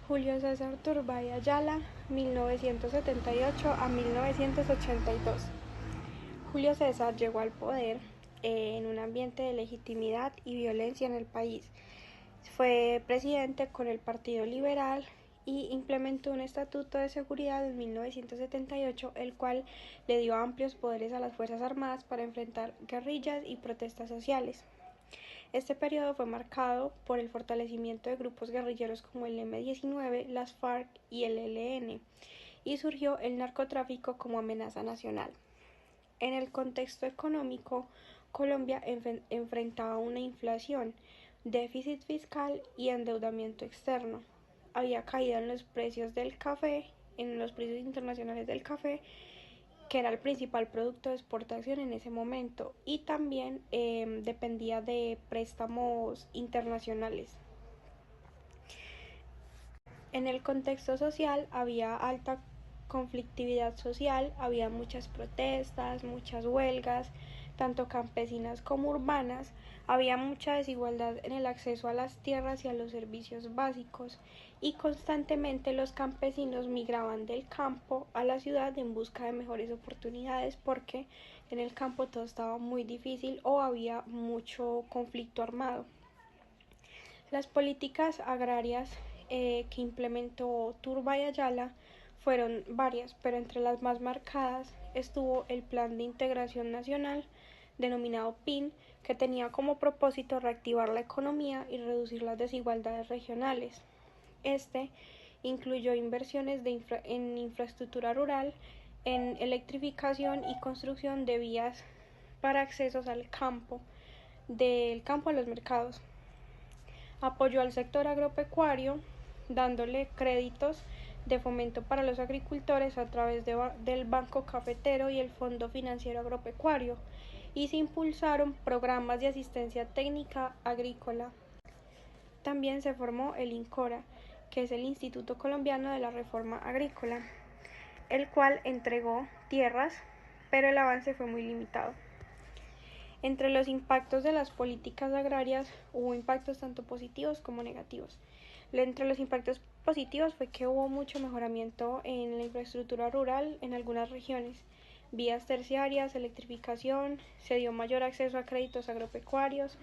Julio César Turbay Ayala, 1978 a 1982. Julio César llegó al poder en un ambiente de legitimidad y violencia en el país. Fue presidente con el Partido Liberal y implementó un estatuto de seguridad en 1978, el cual le dio amplios poderes a las Fuerzas Armadas para enfrentar guerrillas y protestas sociales. Este periodo fue marcado por el fortalecimiento de grupos guerrilleros como el M-19, las FARC y el ELN, y surgió el narcotráfico como amenaza nacional. En el contexto económico, Colombia enfrentaba una inflación, déficit fiscal y endeudamiento externo. Había caído en los precios del café, en los precios internacionales del café, que era el principal producto de exportación en ese momento, y también dependía de préstamos internacionales. En el contexto social había alta conflictividad social, había muchas protestas, muchas huelgas, tanto campesinas como urbanas, había mucha desigualdad en el acceso a las tierras y a los servicios básicos, y constantemente los campesinos migraban del campo a la ciudad en busca de mejores oportunidades porque en el campo todo estaba muy difícil o había mucho conflicto armado. Las políticas agrarias que implementó Turbay Ayala fueron varias, pero entre las más marcadas estuvo el Plan de Integración Nacional, denominado PIN, que tenía como propósito reactivar la economía y reducir las desigualdades regionales. Este incluyó inversiones en infraestructura rural, en electrificación y construcción de vías para accesos al campo, del campo a los mercados. Apoyó al sector agropecuario, dándole créditos de fomento para los agricultores a través del Banco Cafetero y el Fondo Financiero Agropecuario, y se impulsaron programas de asistencia técnica agrícola. También se formó el INCORA, que es el Instituto Colombiano de la Reforma Agrícola, el cual entregó tierras, pero el avance fue muy limitado. Entre los impactos de las políticas agrarias hubo impactos tanto positivos como negativos. Entre los impactos positivos fue que hubo mucho mejoramiento en la infraestructura rural en algunas regiones, vías terciarias, electrificación, se dio mayor acceso a créditos agropecuarios,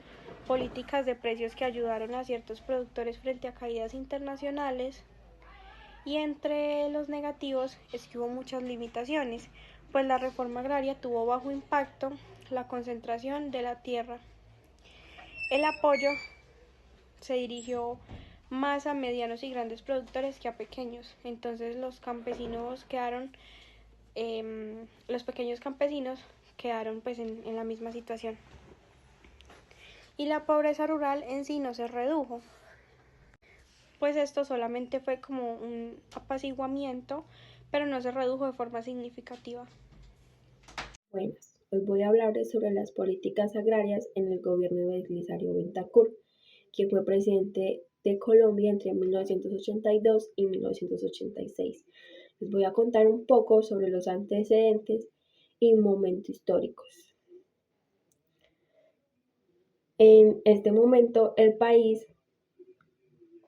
políticas de precios que ayudaron a ciertos productores frente a caídas internacionales. Y entre los negativos es que hubo muchas limitaciones, pues la reforma agraria tuvo bajo impacto la concentración de la tierra. El apoyo se dirigió más a medianos y grandes productores que a pequeños, entonces los pequeños campesinos quedaron pues en la misma situación. Y la pobreza rural en sí no se redujo, pues esto solamente fue como un apaciguamiento, pero no se redujo de forma significativa. Buenas, hoy voy a hablarles sobre las políticas agrarias en el gobierno de Belisario Bentancur, quien fue presidente de Colombia entre 1982 y 1986. Les voy a contar un poco sobre los antecedentes y momentos históricos. En este momento el país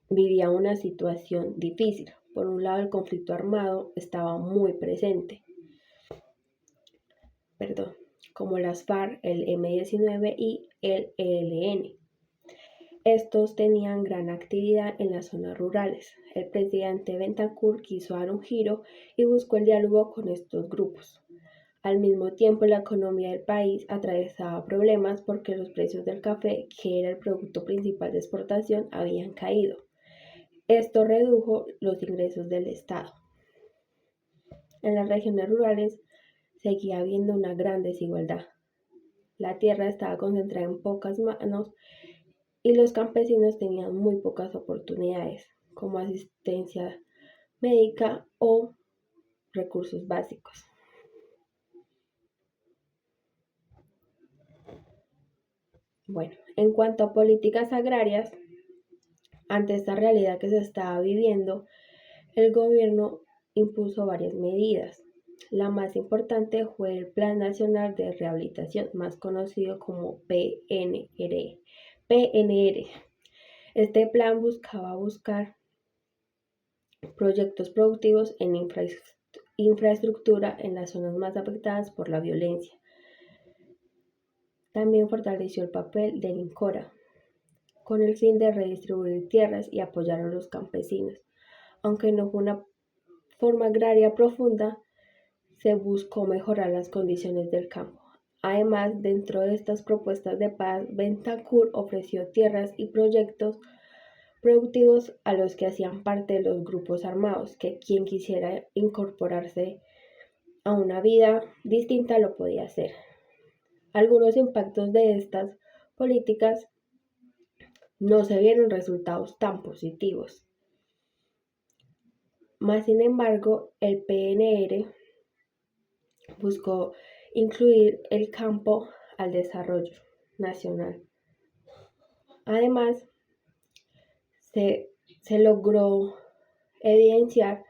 vivía una situación difícil. Por un lado, el conflicto armado estaba muy presente, como las FARC, el M-19 y el ELN. Estos tenían gran actividad en las zonas rurales. El presidente Bentancur quiso dar un giro y buscó el diálogo con estos grupos. Al mismo tiempo, la economía del país atravesaba problemas porque los precios del café, que era el producto principal de exportación, habían caído. Esto redujo los ingresos del Estado. En las regiones rurales seguía habiendo una gran desigualdad. La tierra estaba concentrada en pocas manos y los campesinos tenían muy pocas oportunidades, como asistencia médica o recursos básicos. Bueno, en cuanto a políticas agrarias, ante esta realidad que se estaba viviendo, el gobierno impuso varias medidas. La más importante fue el Plan Nacional de Rehabilitación, más conocido como PNR. Este plan buscaba buscar proyectos productivos en infraestructura en las zonas más afectadas por la violencia. También fortaleció el papel del INCORA, con el fin de redistribuir tierras y apoyar a los campesinos. Aunque no fue una forma agraria profunda, se buscó mejorar las condiciones del campo. Además, dentro de estas propuestas de paz, Bentancur ofreció tierras y proyectos productivos a los que hacían parte de los grupos armados, que quien quisiera incorporarse a una vida distinta lo podía hacer. Algunos impactos de estas políticas no se vieron resultados tan positivos. Más sin embargo, el PNR buscó incluir el campo al desarrollo nacional. Además, se logró evidenciar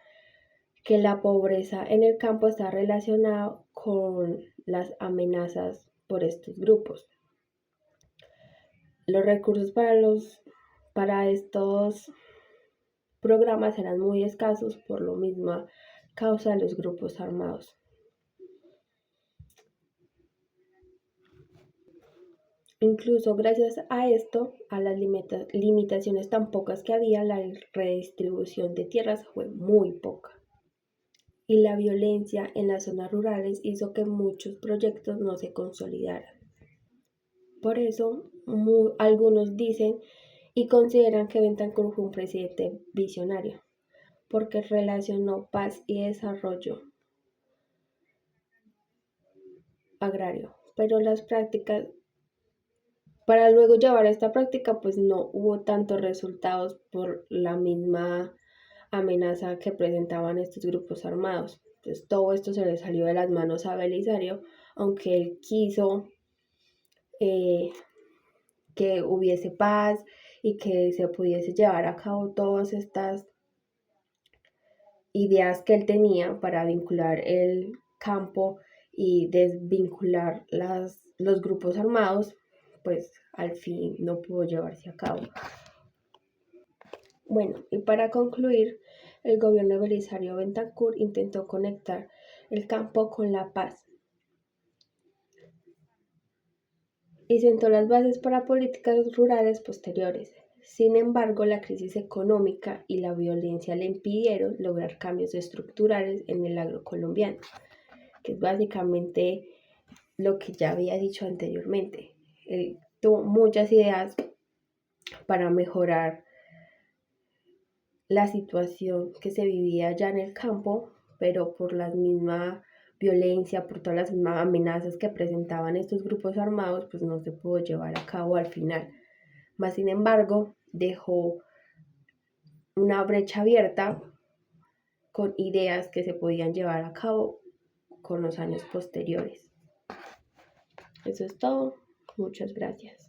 que la pobreza en el campo está relacionada con las amenazas por estos grupos. Los recursos para estos programas eran muy escasos por la misma causa de los grupos armados. Incluso gracias a esto, a las limitaciones tan pocas que había, la redistribución de tierras fue muy poca. Y la violencia en las zonas rurales hizo que muchos proyectos no se consolidaran. Por eso, algunos dicen y consideran que Bentancur fue un presidente visionario, porque relacionó paz y desarrollo agrario, pero las prácticas, para luego llevar a esta práctica, pues no hubo tantos resultados por la misma amenaza que presentaban estos grupos armados. Entonces todo esto se le salió de las manos a Belisario, aunque él quiso que hubiese paz y que se pudiese llevar a cabo todas estas ideas que él tenía para vincular el campo y desvincular los grupos armados, pues al fin no pudo llevarse a cabo. Bueno, y para concluir, el gobierno de Belisario Bentancur intentó conectar el campo con la paz y sentó las bases para políticas rurales posteriores. Sin embargo, la crisis económica y la violencia le impidieron lograr cambios estructurales en el agro colombiano, que es básicamente lo que ya había dicho anteriormente. Él tuvo muchas ideas para mejorar la situación que se vivía ya en el campo, pero por la misma violencia, por todas las mismas amenazas que presentaban estos grupos armados, pues no se pudo llevar a cabo al final. Más sin embargo, dejó una brecha abierta con ideas que se podían llevar a cabo con los años posteriores. Eso es todo. Muchas gracias.